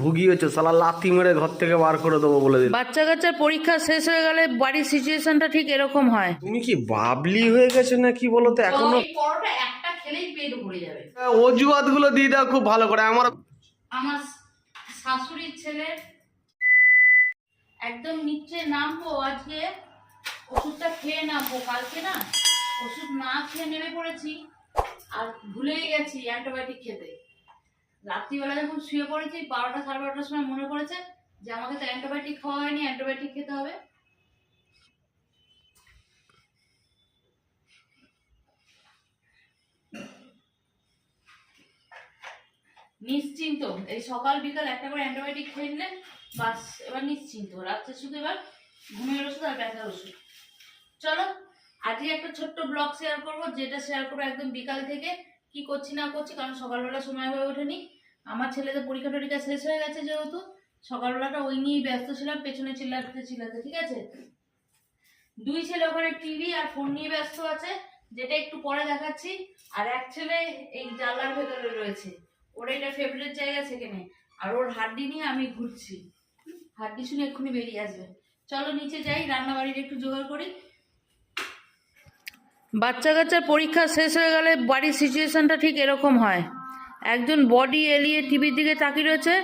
ভুগিয়েছো, শালা লাথি মেরে ঘর থেকে বার করে দেবো বলে দিল। বাচ্চা কাচ্চার পরীক্ষা শেষ হয়ে গেলে বাড়ির সিচুয়েশনটা ঠিক এরকম হয়। তুমি কি বাবলি হয়ে গেছে না কি বলো তো এখনো? এই পরোটা একটা খেলেই পেট ভরে যাবে। অজুহাত গুলো দিয়ে দাও খুব ভালো করে। আমার শাশুড়ির ছেলে একদম নিচে নামবো, আজকে ওষুধটা খেয়ে নামবো, কালকে না ওষুধ না খেয়ে নেমে পড়েছি আর ভুলেই গেছি অ্যান্টিবায়োটিক খেতে। রাত্রিবেলা যখন শুয়ে পড়েছি 12টা সাড়ে 12টার সময় মনে পড়েছে যে আমাকে তো অ্যান্টিবায়োটিক খাওয়া হয়নি, অ্যান্টিবায়োটিক খেতে হবে। নিশ্চিন্ত, এই সকাল বিকাল একটা করে অ্যান্টিবায়োটিক খেয়ে নিলে বাস, এবার নিশ্চিন্ত। রাত্রে শুধু এবার ঘুমের ওষুধ আর ব্যথার ওষুধ। চলো আজকে একটা ছোট্ট ব্লগ শেয়ার করবো, যেটা শেয়ার করবো একদম বিকাল থেকে কি করছি না করছি, কারণ সকালবেলা সময় হয়ে ওঠেনি। আমার ছেলেদের পরীক্ষা টরীক্ষা শেষ হয়ে গেছে, যেহেতু সকালবেলাটা ওই নিয়েই ব্যস্ত ছিলাম, পেছনে চিল্লাতে চিল্লাতে। ঠিক আছে, দুই ছেলে ওখানে টিভি আর ফোন নিয়ে ব্যস্ত আছে, যেটা একটু পরে দেখাচ্ছি। আর এক ছেলে এই জানলার ভেতরে রয়েছে, ওর এটা ফেভারিট জায়গা সেখানে, আর ওর হাড্ডি নিয়ে আমি ঘুরছি। হাড্ডি শুনে এক্ষুনি বেরিয়ে আসবে। চলো নিচে যাই, রান্না বাড়ির একটু জোগাড় করি। বাচ্চা কাচ্চার পরীক্ষা শেষ হয়ে গেলে বাড়ির সিচুয়েশনটা ঠিক এরকম হয়। একজন বডি এলিয়ে টিভির দিকে তাকিয়ে রয়েছে।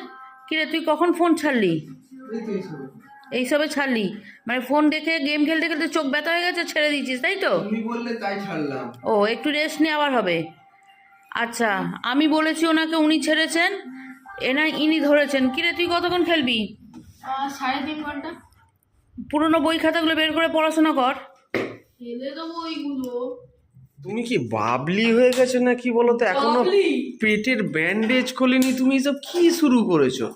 কিরে তুই কখন ফোন ছাড়লি? এইসবে ছাড়লি মানে ফোন দেখে গেম খেলতে খেলতে চোখ ব্যথা হয়ে গেছে, ছেড়ে দিয়েছিস তাই তো? তুমি বললে তাই ছাড়লাম। ও একটু রেস্ট নিয়ে আবার হবে। আচ্ছা, আমি বলেছি ওনাকে, উনি ছেড়েছেন, ইনি ধরেছেন। কিরে তুই কতক্ষণ খেলবি? 3.5 ঘন্টা। পুরোনো বই খাতাগুলো বের করে পড়াশোনা কর। ফেলে দেবো ওইগুলো। তুমি কি বাবলি হয়ে গেছে না কি বলো তো এখনো? পেটের ব্যান্ডেজ খোলেনি, তুমি এসব কি শুরু করেছো?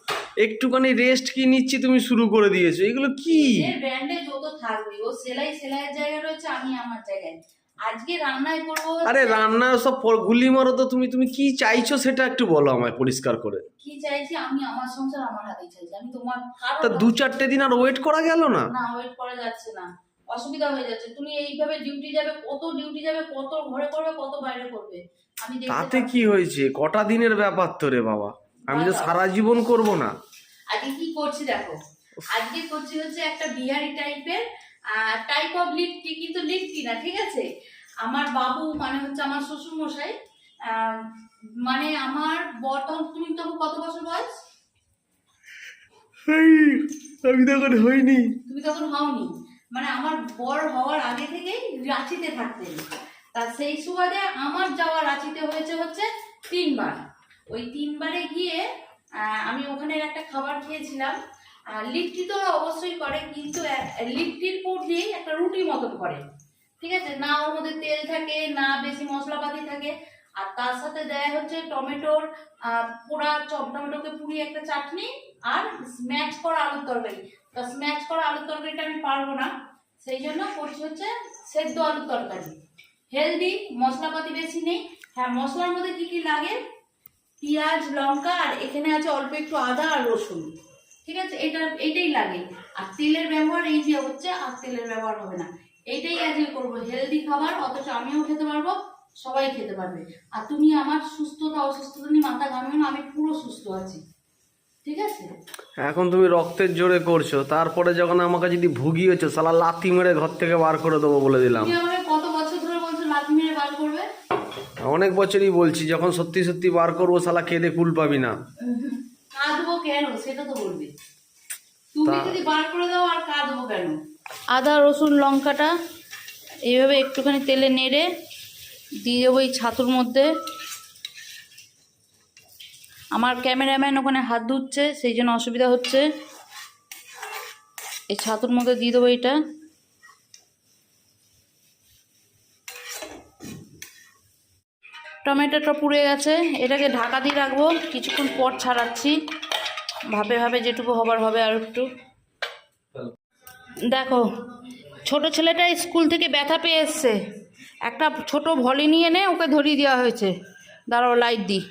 একটুখানি রেস্ট কি নিচ্ছি, তুমি শুরু করে দিয়েছো এগুলো কি? ব্যান্ডেজ ও তো থাকবে, ও সেলাইয়ের জায়গা রয়েছে, আমি আমার জায়গায়। আজকে রান্নায় করবো। আরে রান্না সব গুলি মারো তো। তুমি কি চাইছো সেটা একটু বলো আমায় পরিষ্কার করে। কি চাইছি আমি? আমার সংসার আমার হাতেই চাইছি। আমি তোমার তা 2-4 দিন আর ওয়েট করা গেল না? না, ওয়েট করা যাচ্ছে না, অসুবিধা হয়ে যাচ্ছে। তুমি এইভাবে ডিউটি যাবে, কত ঘরে করবে, কত বাইরে করবে। আমি তাতে কি হয়েছে? কটা দিনের ব্যাপার তো রে বাবা, আমি তো সারা জীবন করব না। আজকে কি করছি দেখো, আজকে করছি হচ্ছে একটা বিহারি টাইপের টাইপ অফ লিট্টি, কিন্তু লিট্টি না, ঠিক আছে? আমার বাবু মানে হচ্ছে আমার শ্বশুর মশাই, মানে আমার বর তখন, তুমি তখন কত বছর বয়স? আমি তখন হইনি। তুমি তখন হওনি, মানে আমার বর হওয়ার আগে থেকেই রাঁচিতে থাকতেন। তা সেই সুবাদে আমার যাওয়া রাঁচিতে হচ্ছে 3 বার। ওই 3 বারে গিয়ে আমি ওখানে একটা খাবার খেয়েছিলাম। লিট্টি তো অবশ্যই করে, কিন্তু লিট্টির পুর দিয়ে একটা রুটি মতন করে, ঠিক আছে? না ওর মধ্যে তেল থাকে, না বেশি মশলাপাতি থাকে। আর তার সাথে দেয় হচ্ছে টমেটোর পোড়া টমেটোকে পুড়িয়ে একটা চাটনি, আর স্ম্যাশ করা আলুর তরকারি। তা স্ম্যাশ করা আলুর তরকারিটা আমি পারবো না, সেই জন্য করছি হচ্ছে সেদ্ধ আলুর তরকারি। হেলদি, মশলাপাতি বেশি নেই। হ্যাঁ, মশলার মধ্যে কি কি লাগে? পেঁয়াজ, লঙ্কা, আর এখানে আছে অল্প একটু আদা আর রসুন, ঠিক আছে? এইটাই লাগে। আর তেলের ব্যবহার এই যে হচ্ছে, আর তেলের ব্যবহার হবে না। এইটাই আজকে করবো, হেলদি খাবার, অথচ আমিও খেতে পারবো, সবাই খেতে পারবে। আর তুমি আমার সুস্থতা অসুস্থতা নিয়ে মাথা ঘামিও না, আমি পুরো সুস্থ আছি, ঠিক আছে? এখন তুমি রক্তের জোরে করছো, তারপরে যখন আমাকে যদি ভুগিয়েছো, শালা লাথি মেরে ঘর থেকে বার করে দেবো বলে দিলাম। তুমি আমাকে কত বছর ধরে বলছো লাথি মেরে বার করবে? অনেক বছরই বলছি, যখন সত্যি সত্যি বার করবো শালা কেঁদে কুল পাবি না। কাঁদবো কেন সেটা তো বলবে। তুমি যদি বার করে দাও আর কাঁদবো কেন? আদা, রসুন, লঙ্কাটা এইভাবে একটুখানি তেলে নেড়ে দিয়ে দেবো এই ছাতুর মধ্যে। আমার ক্যামেরাম্যান ওখানে হাত ধুচ্ছে, সেই জন্য অসুবিধা হচ্ছে। এই ছাতুর মধ্যে দিয়ে দেবো এটা। টমেটোটা পুড়ে গেছে, এটাকে ঢাকা দিয়ে রাখবো, কিছুক্ষণ পর ছাড়াচ্ছি। ভাবে যেটুকু হবার হবে। আর একটু দেখো, ছোট ছেলেটা স্কুল থেকে ব্যথা পেয়ে এসছে, একটা ছোট ভলি নিয়ে এনে ওকে ধরিয়ে দেওয়া হয়েছে। দাঁড়াও লাইট দিই।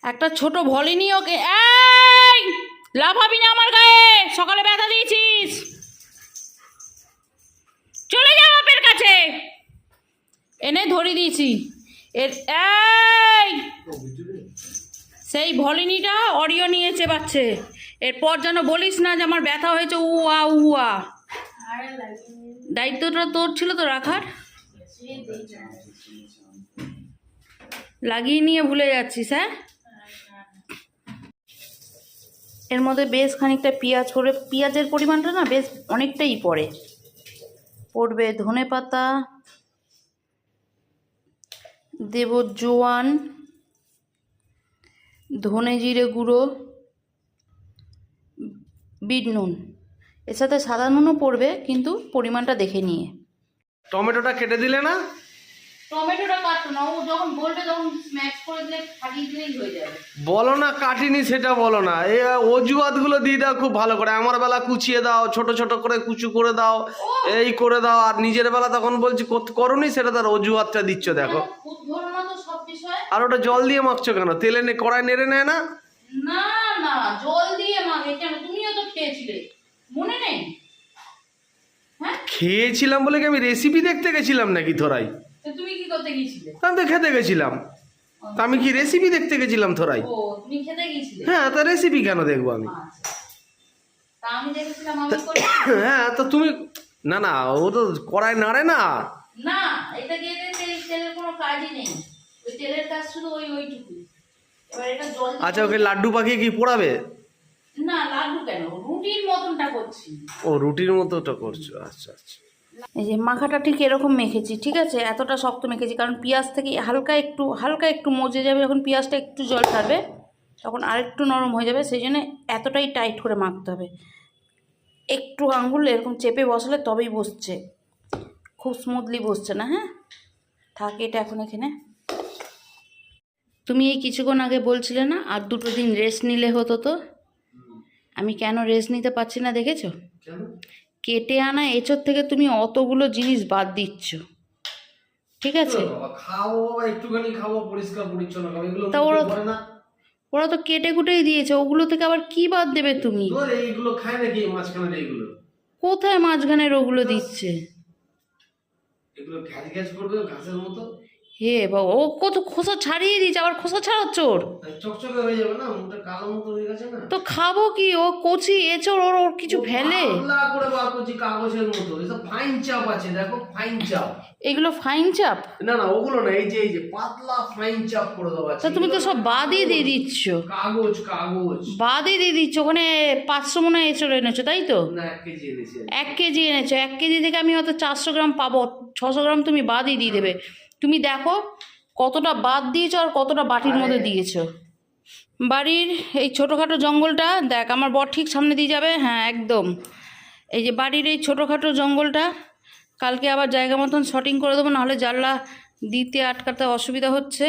একটা ছোট ভলি নিয়ে ওকে, এই লাফাবি না আমার গায়ে, সকালে ব্যথা দিয়েছিস, চলে যাও বাপের কাছে। এনে ধরিয়ে দিয়েছি। এই সেই ভলিনিটা অরিও নিয়ে চেবাচ্ছে। এরপর যেন বলিস না যে আমার ব্যথা হয়েছে উয়া উয়া। আরে লাগিয়ে দায়িত্বটা তোর ছিল তো রাখার, লাগিয়ে নিয়ে ভুলে যাচ্ছিস। হ্যাঁ, এর মধ্যে বেশ খানিকটা পেঁয়াজ পড়বে, পেঁয়াজের পরিমাণটা না বেশ অনেকটাই পড়বে ধনে পাতা দেব, জোয়ান, ধনে জিরে গুঁড়ো, বিট নুন, এর সাথে সাদা নুনও পড়বে কিন্তু পরিমাণটা দেখে নিয়ে। টমেটোটা কেটে দিলে না? টমেটোটা কাটতো না, ও যখন বলবে তখন স্ম্যাশ করে দিলে ফাটিয়ে দিলেই হয়ে যাবে। বলো না কাটিনি, সেটা বলো না, এই অজুহাত গুলো দিয়ে দাও খুব ভালো করে। আমার বেলা কুচিয়ে দাও, ছোট ছোট করে কুচু করে দাও, এই করে দাও, আর নিজের বেলা তখন বলছি করোনি, সেটা তার অজুহাতটা দিচ্ছ দেখো। খুব ধরো না তো সব বিষয়ে। আর ওটা জল দিয়ে মাখছো কেন? তেলে কড়াই নেড়ে নেয় না? না না, জল দিয়ে মাখে কেন? তুমিও তো খেয়েছিলে, মনে নেই? হ্যাঁ, খেয়েছিলাম বলে কি আমি রেসিপি দেখতে গেছিলাম নাকি থোরাই? তো তুমি কি করতে গিয়েছিলে? আমি তো খেতে গেছিলাম। তা আমি কি রেসিপি দেখতে গেছিলাম থোরাই? ও, তুমি খেতে গিয়েছিলে? হ্যাঁ, তা রেসিপি কেন দেখবো আমি? আচ্ছা, তা আমি দেখেছিলাম আমি করে। হ্যাঁ, তো তুমি না না, ও তো কড়াই নাড়ে না। না, এটা দিয়ে তেলের কোনো কাজই নেই, ওই তেলের কাজ শুধু ওইটুকু। এবার এটা জল দিয়ে- আচ্ছা, ওকে লাড্ডু পাকিয়ে কি পোড়াবে? না, লাড্ডু কেন, রুটির মতনটা করছি। ও, রুটির মতোটা করছো, আচ্ছা আচ্ছা। এই যে মাখাটা ঠিক এরকম মেখেছি, ঠিক আছে? এতটা শক্ত মেখেছি কারণ পেঁয়াজ থেকে হালকা একটু মজে যাবে, যখন পেঁয়াজটা একটু জল ছাড়বে তখন আরেকটু নরম হয়ে যাবে, সেই জন্য এতটাই টাইট করে মাখতে হবে। একটু আঙুল এরকম চেপে বসালে তবেই বসছে, খুব স্মুথলি বসছে না। হ্যাঁ, থাকে এটা এখন এখানে। তুমি এই কিছুক্ষণ আগে বলছিলে না আর 2 দিন রেস্ট নিলে হতো, তো আমি কেন রেস্ট নিতে পারছি না দেখেছো? কেন? কেটে আনা এঁচোড় থেকে তুমি অতগুলো জিনিস বাদ দিচ্ছ, ঠিক আছে? খাবো বাবা, একটুখানি খাবো, পরিষ্কার পরিচ্ছন্ন খাবো, এগুলো তা ওরা করে না? ওরা তো কেটে কুটেই দিয়েছে, ওগুলো থেকে আবার কি বাদ দেবে তুমি? ধর, এইগুলো খায় নাকি মাঝখানে? এইগুলো কোথায় মাঝখানের ওগুলো দিচ্ছে? এগুলো ঘ্যাচ ঘ্যাচ করবে ঘাসের মতো। হে বাবা, ও কত খোসা ছাড়িয়ে দিয়েছে, আবার খোসা ছাড়াচ্ছ ওর? চকচকে হয়ে যাবে না, মুখটা কালো মতো হয়ে গেছে না? তো খাবো কি? ও কচি এঁচোড়, ওর ওর কিছু ফেলে? পাতলা করে বার করছি কাগজের মতো, এসব ফাইন চাপ আছে, দেখো ফাইন চাপ। এগুলো ফাইন চাপ? না না, ওগুলো না, এই যে পাতলা ফাইন চাপ করে দেওয়া আছে। তা তুমি তো সব বাদই দিয়ে দিচ্ছ। কাগজ কাগজ বাদই দিয়ে দিচ্ছ। ওখানে 500 মনে হয় এঁচোড় এনেছো, তাই তো? না, 1 কেজি এনেছি। 1 কেজি এনেছো, 1 কেজি থেকে আমি হয়তো 400 গ্রাম পাবো, 600 গ্রাম তুমি বাদই দিয়ে দেবে। তুমি দেখো কতটা বাদ দিয়েছো আর কতটা বাটির মধ্যে দিয়েছো। বাড়ির এই ছোটোখাটো জঙ্গলটা দেখ, আমার বর ঠিক সামনে দিয়ে যাবে। হ্যাঁ একদম, এই যে বাড়ির এই ছোটোখাটো জঙ্গলটা কালকে আবার জায়গা মতন শর্টিং করে দেবো, নাহলে জানলা দিতে আটকাতে অসুবিধা হচ্ছে।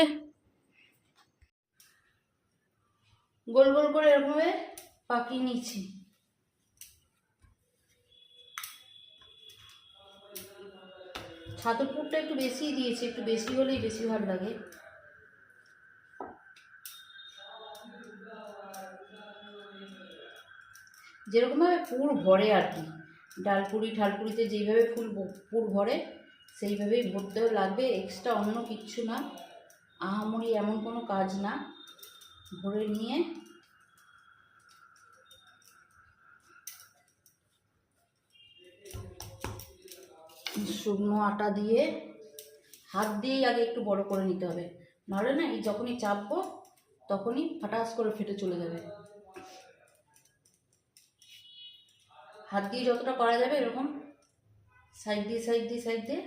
গোল গোল করে এরকমভাবে পাকিয়ে নিচ্ছি। ছাতুর পুরটা একটু বেশিই দিয়েছি, একটু বেশি হলেই বেশি ভালো লাগে। যেরকমভাবে পুর ভরে আর কি, ডালপুরি ঠালপুরিতে যেইভাবে পুর ভরে সেইভাবেই ভরতেও লাগবে, এক্সট্রা অন্য কিচ্ছু না, আহামরি এমন কোনো কাজ না। ভরে নিয়ে শুকনো আটা দিয়ে হাত দিয়েই আগে একটু বড় করে নিতে হবে, নাহলে না এই যখনই চাপবো তখনই ফাটাস করে ফেটে চলে যাবে। হাত দিয়ে যতটা করা যাবে এরকম সাইড দিয়ে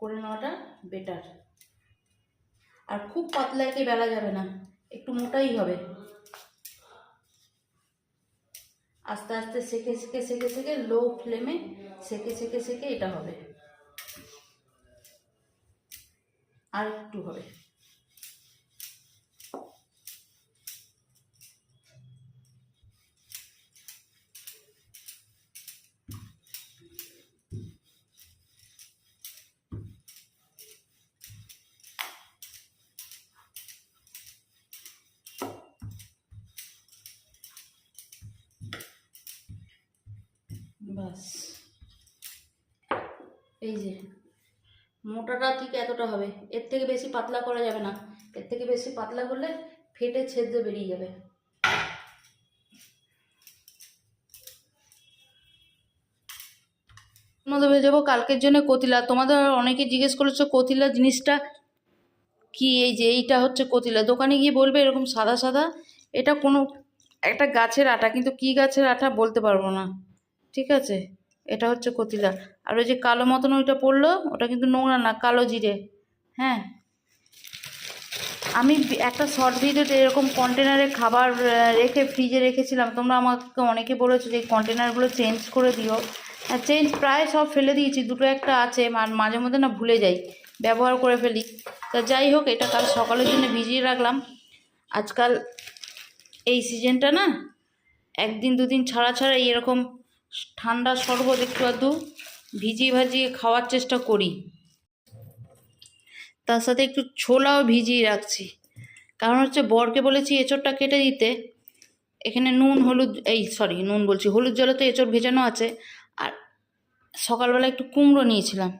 করে নেওয়াটা বেটার। আর খুব পাতলা একে বেলা যাবে না, একটু মোটাই হবে। আস্তে আস্তে সেকে লো ফ্লেমে সেকে এটা হবে, আর একটু হবে। বাস, এই যে মোটাটা ঠিক এতটা হবে, এর থেকে বেশি পাতলা করা যাবে না, এর থেকে বেশি পাতলা করলে ফেটে ছেদ্রে বেরিয়ে যাবে। মধ্যে ভেজাবো কালকের জন্য কতিলা। তোমাদের অনেকে জিজ্ঞেস করেছো কতিলা জিনিসটা কি, এই যে এইটা হচ্ছে কতিলা। দোকানে গিয়ে বলবে এরকম সাদা সাদা, এটা কোনো একটা গাছের আটা, কিন্তু কি গাছের আটা বলতে পারবো না, ঠিক আছে। এটা হচ্ছে কতিলা। আর ওই যে কালো মতন ওইটা পড়লো, ওটা কিন্তু নোংরা না, কালো জিরে। হ্যাঁ, আমি একটা শর্ট ভিডিওতে এরকম কন্টেনারে খাবার রেখে ফ্রিজে রেখেছিলাম। তোমরা আমাকে অনেকে বলেছো যে এই কন্টেনারগুলো চেঞ্জ করে দিও। আর চেঞ্জ প্রায় সব ফেলে দিয়েছি, দুটো একটা আছে, আর মাঝে মধ্যে না ভুলে যাই, ব্যবহার করে ফেলি। তা যাই হোক, এটা কাল সকালের জন্য ভিজিয়ে রাখলাম। আজকাল এই সিজনটা না একদিন দুদিন ছাড়া ছাড়া এরকম ঠান্ডা শরবত একটু আধটু ভিজিয়ে ভাজিয়ে খাওয়ার চেষ্টা করি। তার সাথে একটু ছোলাও ভিজিয়ে রাখছি, কারণ হচ্ছে বরকে বলেছি এঁচোড়টা কেটে দিতে। এখানে নুন হলুদ, নুন বলছি, হলুদ জলে তো এঁচোড় ভেজানো আছে। আর সকালবেলা একটু কুমড়ো নিয়েছিলাম,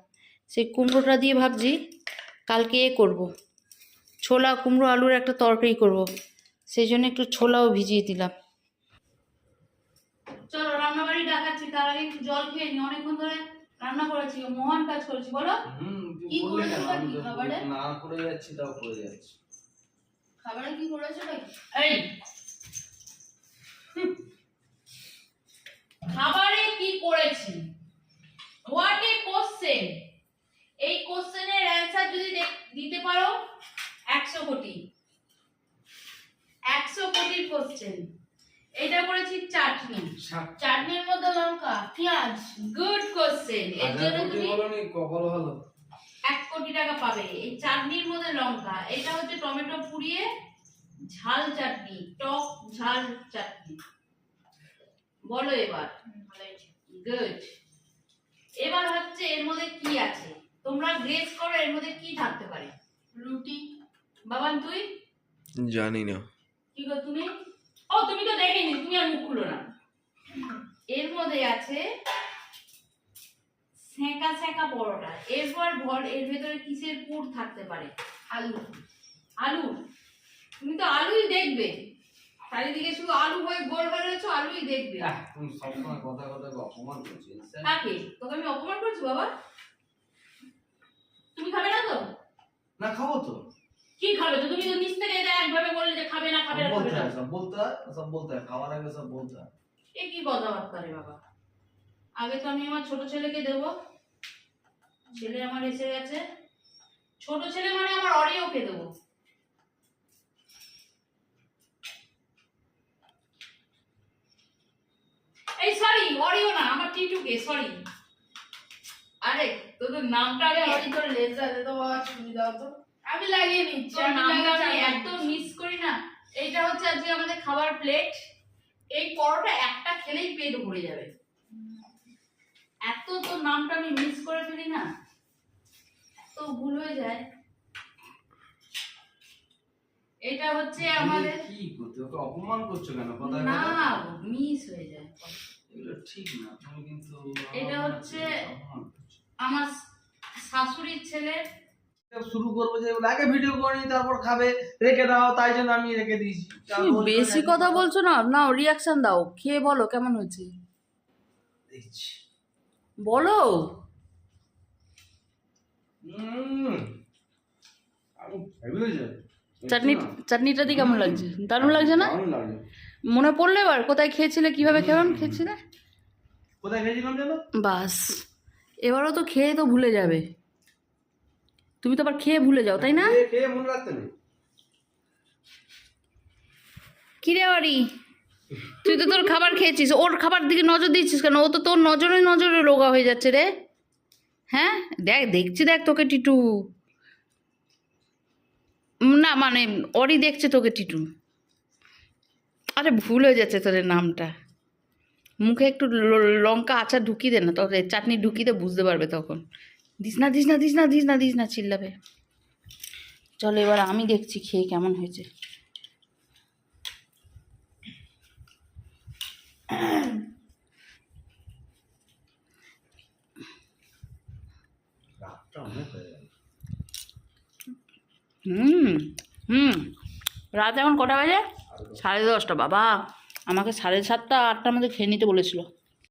সেই কুমড়োটা দিয়ে ভাবছি কালকে করব, ছোলা কুমড়ো আলুর একটা তরকারি করব, সেই জন্য একটু ছোলাও ভিজিয়ে দিলাম। চলো রান্নাবাড়ি ডাকাচ্ছি, তার আগে একটু জল খেয়ে নি, অনেকক্ষণ ধরে রান্না করেছি, মহান কাজ করেছি। বলো কি করেছো, কি খাবারে না করে যাচ্ছি, তাও করে যাচ্ছি। খাবারে কি করেছো? এই খাবারে কি করেছি, হোয়াট এ কোশ্চেন। এই কোশ্চেনের অ্যানসার যদি দিতে পারো 100 কোটি, 100 কোটির কোশ্চেন। এটা করেছি চাটনি, চাটনির মধ্যে লঙ্কা পেঁয়াজ। গুড কোশ্চেন, এর জন্য তুমি কপাল ভালো 1 কোটি টাকা পাবে। এই চাটনির মধ্যে লঙ্কা, এটা হচ্ছে টমেটো পুড়িয়ে ঝাল চাটনি, টক ঝাল চাটনি। বলো এবার, গুড। এবার হচ্ছে এর মধ্যে কি আছে, তোমরা গেস করো এর মধ্যে কি থাকতে পারে। রুটি। বাবান তুই? জানি না। কি গো তুমি? ও তুমি তো দেখেনি, তুমি আর মুখ খুলো না। এর মধ্যে আছে সেকা সেকা পরোটা। এরপর এর ভেতরে কিসের পুর থাকতে পারে? আলু। আলু? তুমি তো আলুই দেখবে, চারিদিকে শুধু আলু হয়ে গোল হয়ে রয়েছে, আলুই দেখবে। তুমি সবসময় কথা কথা অপমান করছিস। কাকে? তোকে আমি অপমান করছি বাবা? তুমি খাবে না তো? না খাবো তো। কি খাবে তো? তুমি তো নিচ থেকে এটা একভাবে বললে যে খাবে না, খাবে না, খাবে না। সব বলতে হয়, খাওয়ার আগে সব বলতে হয়। এ কি কথাবার্তা রে বাবা? আগে তো আমি আমার ছোট ছেলেকে দেব, ছেলে আমার এসে গেছে। ছোট ছেলে মানে আমার অরিওকে দেবো। এই সরি, অরিও না, আমার টিটুকে, সরি। আরে তোদের নামটা আমি অরি তোর লেজারে তো বাবা ছুরি দাও তো, আমি লাগিয়ে নিচ্ছি। তোর নামটা আমি এত মিস করি না। এইটা হচ্ছে আজকে আমাদের খাবার প্লেট। এই পরোটা একটা খেলেই পেট ভরে যাবে, এত তোর নামটা আমি মিস করে ফেলি না, এত ভুল হয়ে যায়। এটা হচ্ছে আমাদের কি করতে ওকে অপমান করছো কেন? কথা না, মিস হয়ে যায়, এগুলো ঠিক না। তুমি কিন্তু এটা হচ্ছে আমার শাশুড়ির ছেলে। শুরু করবো যে আগে ভিডিও করি, তারপর খাবে, রেখে দাও, তাই জন্য আমি রেখে দিয়েছি। বেশি কথা বলছো না, না রিয়াকশন দাও, খেয়ে বলো কেমন হয়েছে, দেখছি। বলো। চাটনিটা দিয়ে কেমন লাগছে? দারুণ লাগছে না? মনে পড়লো এবার কোথায় খেয়েছিলে, কিভাবে কেমন খেয়েছিলে? কোথায় খেয়েছিলাম জানো? বাস, এবারও তো খেয়ে তো ভুলে যাবে। তুমি তো আবার খেয়ে ভুলে যাও, তাই না? খেয়ে মনে রাখতে নেই। কিরে অরি, তুই তো তোর খাবার খেয়েছিস, ওর খাবার দিকে নজর দিচ্ছিস কেন? ও তো তোর নজরে নজরে রোগা হয়ে যাচ্ছে রে। হ্যাঁ দেখছি, দেখ তোকে টিটু, না মানে অরি দেখছে তোকে টিটু। আরে ভুল হয়ে যাচ্ছে তোদের নামটা। মুখে একটু লঙ্কা আচার ঢুকিয়ে দে না, তোদের চাটনি ঢুকিয়ে দে, বুঝতে পারবে তখন। দিস না চিল্লাবে। চলো এবার আমি দেখছি খেয়ে কেমন হয়েছে। রাত এখন কটা বাজে? 10:30। বাবা আমাকে 7:30 8টার মধ্যে খেয়ে নিতে বলেছিল।